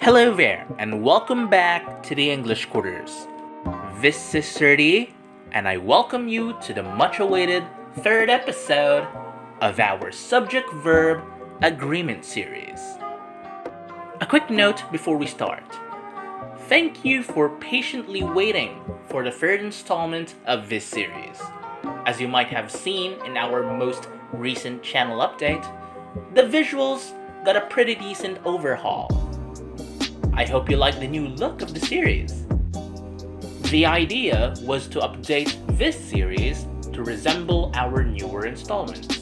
Hello there, and welcome back to the English Quarters. This is Soure, and I welcome you to the much-awaited third episode of our Subject-Verb Agreement series. A quick note before we start. Thank you for patiently waiting for the third installment of this series. As you might have seen in our most recent channel update, the visuals got a pretty decent overhaul. I hope you like the new look of the series. The idea was to update this series to resemble our newer installments.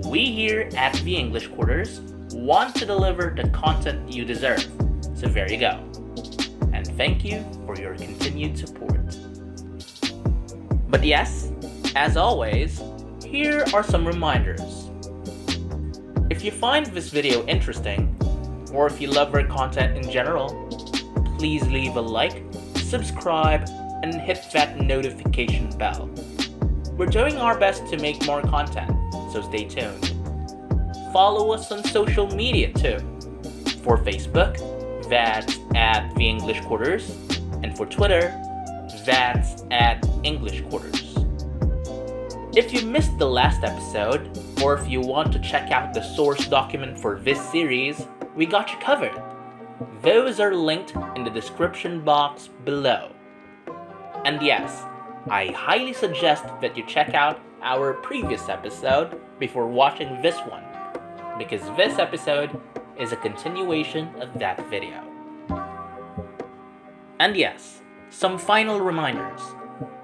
We here at the English Quarters want to deliver the content you deserve, so there you go. And thank you for your continued support. But yes, as always, here are some reminders. If you find this video interesting, or if you love our content in general, please leave a like, subscribe, and hit that notification bell. We're doing our best to make more content, so stay tuned. Follow us on social media too. For Facebook, that's at The English Quarters, and for Twitter, that's at English Quarters. If you missed the last episode, or if you want to check out the source document for this series, we got you covered. Those are linked in the description box below. And yes, I highly suggest that you check out our previous episode before watching this one, because this episode is a continuation of that video. And yes, some final reminders.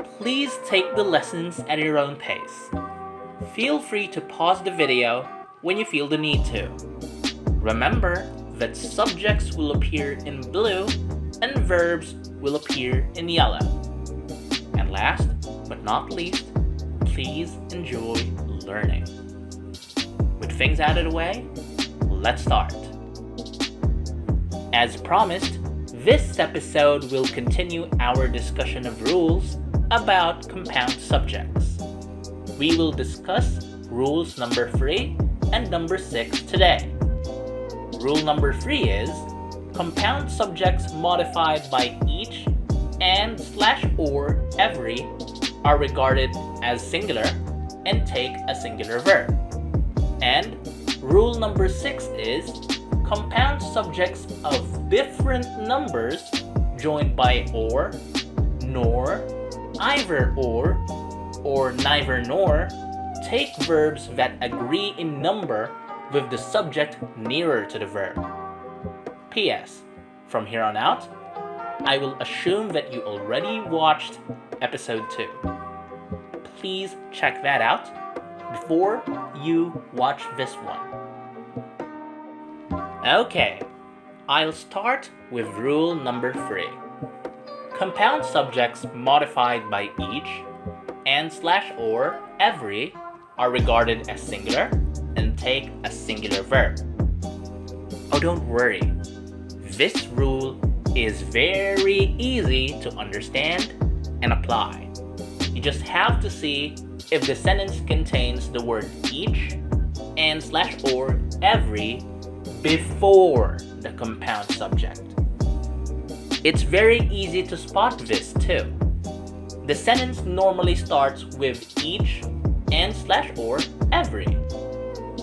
Please take the lessons at your own pace. Feel free to pause the video when you feel the need to. Remember that subjects will appear in blue and verbs will appear in yellow. And last but not least, please enjoy learning. With things out of the way, let's start. As promised, this episode will continue our discussion of rules about compound subjects. We will discuss rules number 3 and number 6 today. Rule number 3 is compound subjects modified by each and /or every are regarded as singular and take a singular verb. And rule number 6 is compound subjects of different numbers joined by or, nor, either or neither nor take verbs that agree in number with the subject nearer to the verb. P.S. From here on out, I will assume that you already watched episode 2. Please check that out before you watch this one. Okay, I'll start with rule number 3. Compound subjects modified by each and /or every are regarded as singular and take a singular verb. Oh, don't worry. This rule is very easy to understand and apply. You just have to see if the sentence contains the word each and /or every before the compound subject. It's very easy to spot this too. The sentence normally starts with each and /or every.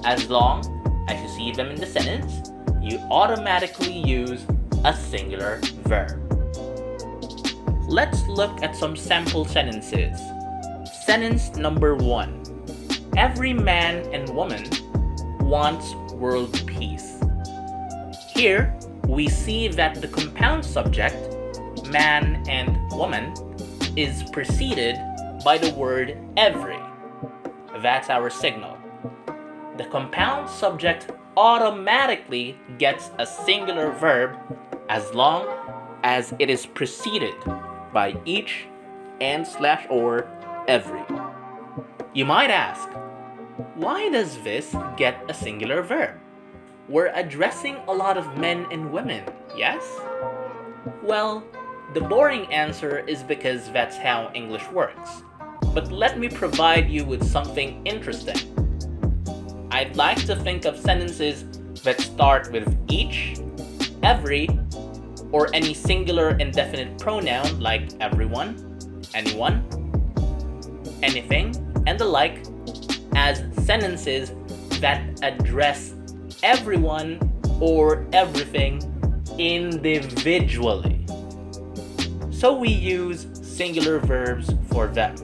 As long as you see them in the sentence, you automatically use a singular verb. Let's look at some sample sentences. Sentence number 1. Every man and woman wants world peace. Here, we see that the compound subject, man and woman, is preceded by the word every. That's our signal. The compound subject automatically gets a singular verb as long as it is preceded by each and /or every. You might ask, why does this get a singular verb? We're addressing a lot of men and women, yes? Well, the boring answer is because that's how English works. But let me provide you with something interesting. I'd like to think of sentences that start with each, every, or any singular indefinite pronoun like everyone, anyone, anything, and the like as sentences that address everyone or everything individually. So we use singular verbs for them.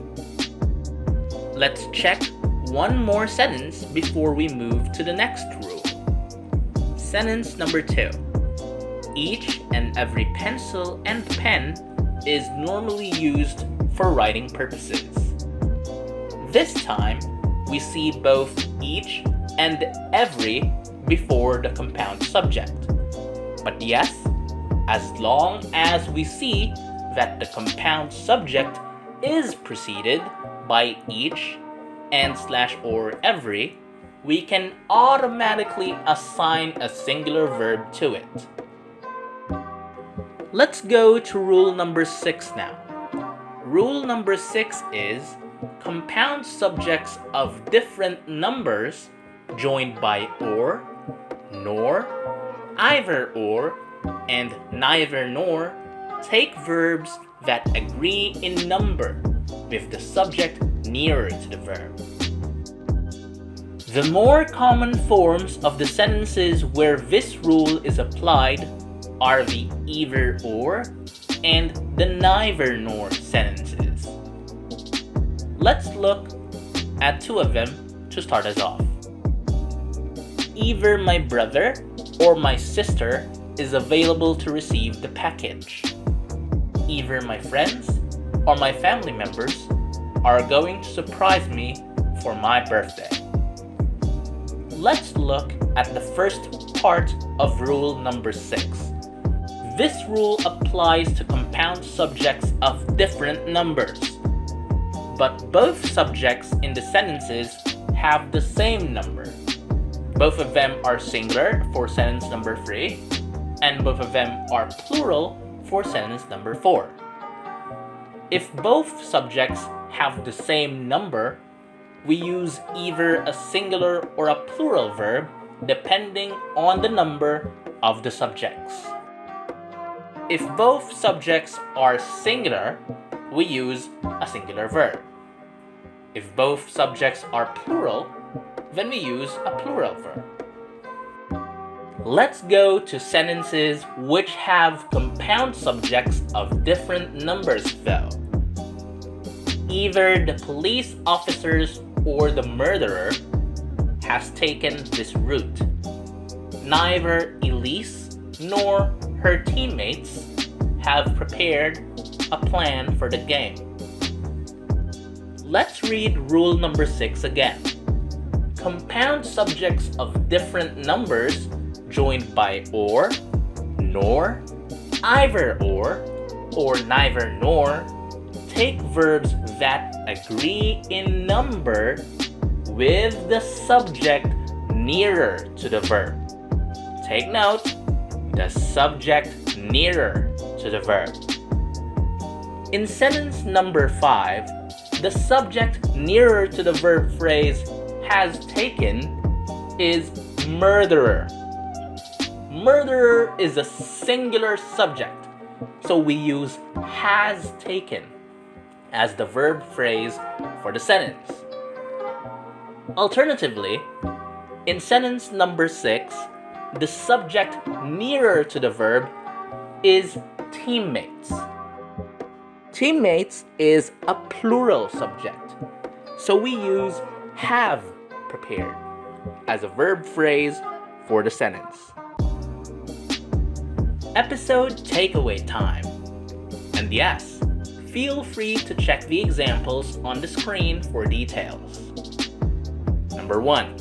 Let's check one more sentence before we move to the next rule. Sentence number 2. Each and every pencil and pen is normally used for writing purposes. This time, we see both each and every before the compound subject. But yes, as long as we see that the compound subject is preceded by each and / or every, we can automatically assign a singular verb to it. Let's go to rule number 6 now. Rule number 6 is compound subjects of different numbers joined by or, nor, either or, and neither nor take verbs that agree in number with the subject nearer to the verb. The more common forms of the sentences where this rule is applied are the either or and the neither nor sentences. Let's look at 2 of them to start us off. Either my brother or my sister is available to receive the package. Either my friends or my family members are going to surprise me for my birthday. Let's look at the first part of rule number 6. This rule applies to compound subjects of different numbers, but both subjects in the sentences have the same number. Both of them are singular for sentence number 3, and both of them are plural for sentence number 4. If both subjects have the same number, we use either a singular or a plural verb depending on the number of the subjects. If both subjects are singular, we use a singular verb. If both subjects are plural, then we use a plural verb. Let's go to sentences which have compound subjects of different numbers though. Either the police officers or the murderer has taken this route. Neither Elise nor her teammates have prepared a plan for the game. Let's read rule number 6 again. Compound subjects of different numbers joined by or, nor, either or neither nor take verbs that agree in number with the subject nearer to the verb. Take note, the subject nearer to the verb. In sentence number 5, the subject nearer to the verb phrase has taken is murderer. Murderer is a singular subject, so we use has taken as the verb phrase for the sentence. Alternatively, in sentence number 6, the subject nearer to the verb is teammates. Teammates is a plural subject, so we use have prepared as a verb phrase for the sentence. Episode takeaway time. And yes, feel free to check the examples on the screen for details. Number 1.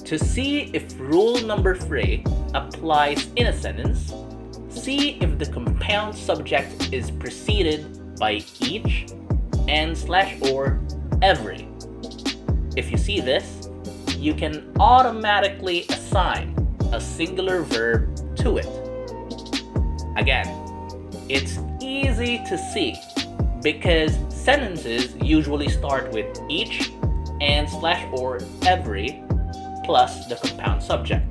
To see if rule number 3 applies in a sentence, see if the compound subject is preceded by each and / or every. If you see this, you can automatically assign a singular verb to it. Again, it's easy to see because sentences usually start with each and / or every plus the compound subject.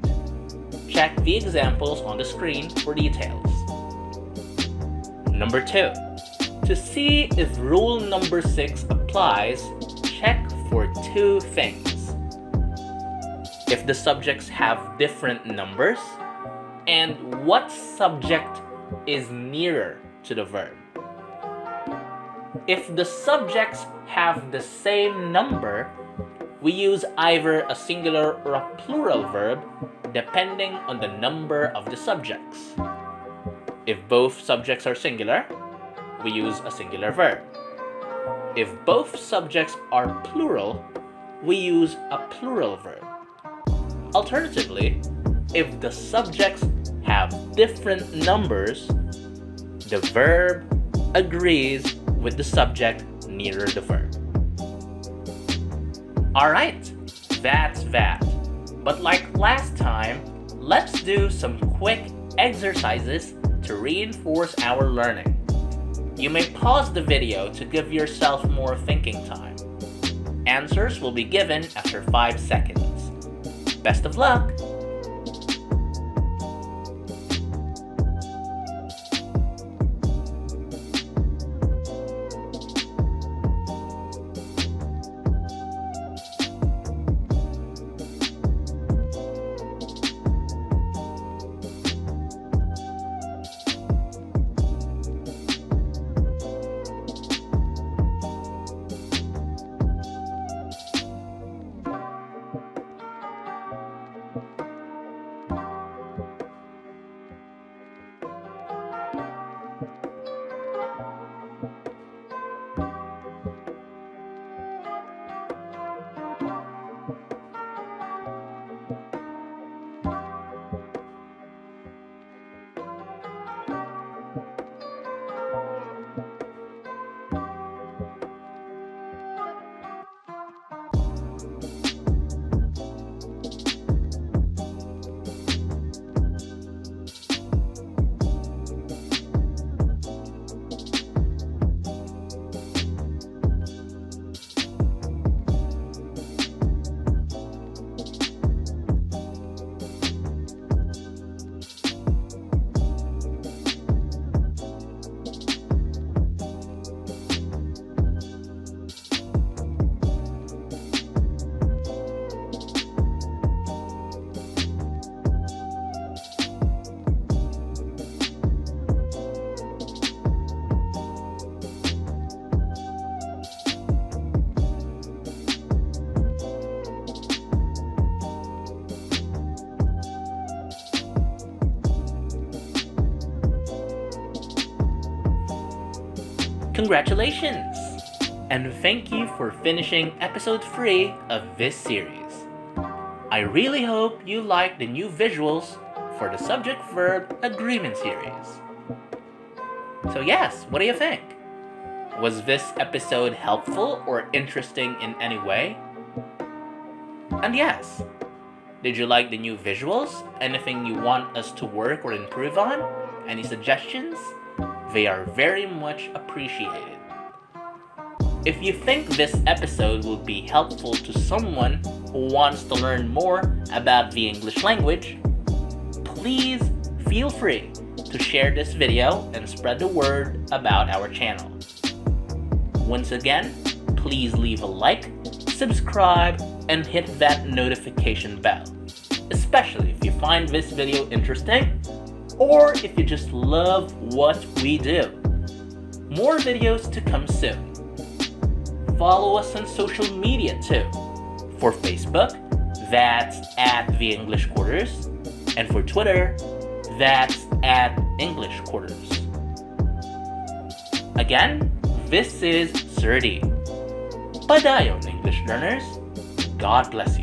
Check the examples on the screen for details. Number 2. To see if rule number 6 applies, check for 2 things. If the subjects have different numbers, and what subject is nearer to the verb. If the subjects have the same number, we use either a singular or a plural verb depending on the number of the subjects. If both subjects are singular, we use a singular verb. If both subjects are plural, we use a plural verb. Alternatively, if the subjects have different numbers, the verb agrees with the subject nearer the verb. Alright, that's that. But like last time, let's do some quick exercises to reinforce our learning. You may pause the video to give yourself more thinking time. Answers will be given after 5 seconds. Best of luck! Congratulations! And thank you for finishing episode 3 of this series. I really hope you like the new visuals for the Subject-Verb Agreement series. So yes, what do you think? Was this episode helpful or interesting in any way? And yes, did you like the new visuals? Anything you want us to work or improve on? Any suggestions? They are very much appreciated. If you think this episode will be helpful to someone who wants to learn more about the English language, please feel free to share this video and spread the word about our channel. Once again, please leave a like, subscribe, and hit that notification bell, especially if you find this video interesting or if you just love what we do. More videos to come soon. Follow us on social media too. For Facebook, that's at The English Quarters, and for Twitter, that's at English Quarters. Again, this is Soure. Padayon, English learners. God bless you.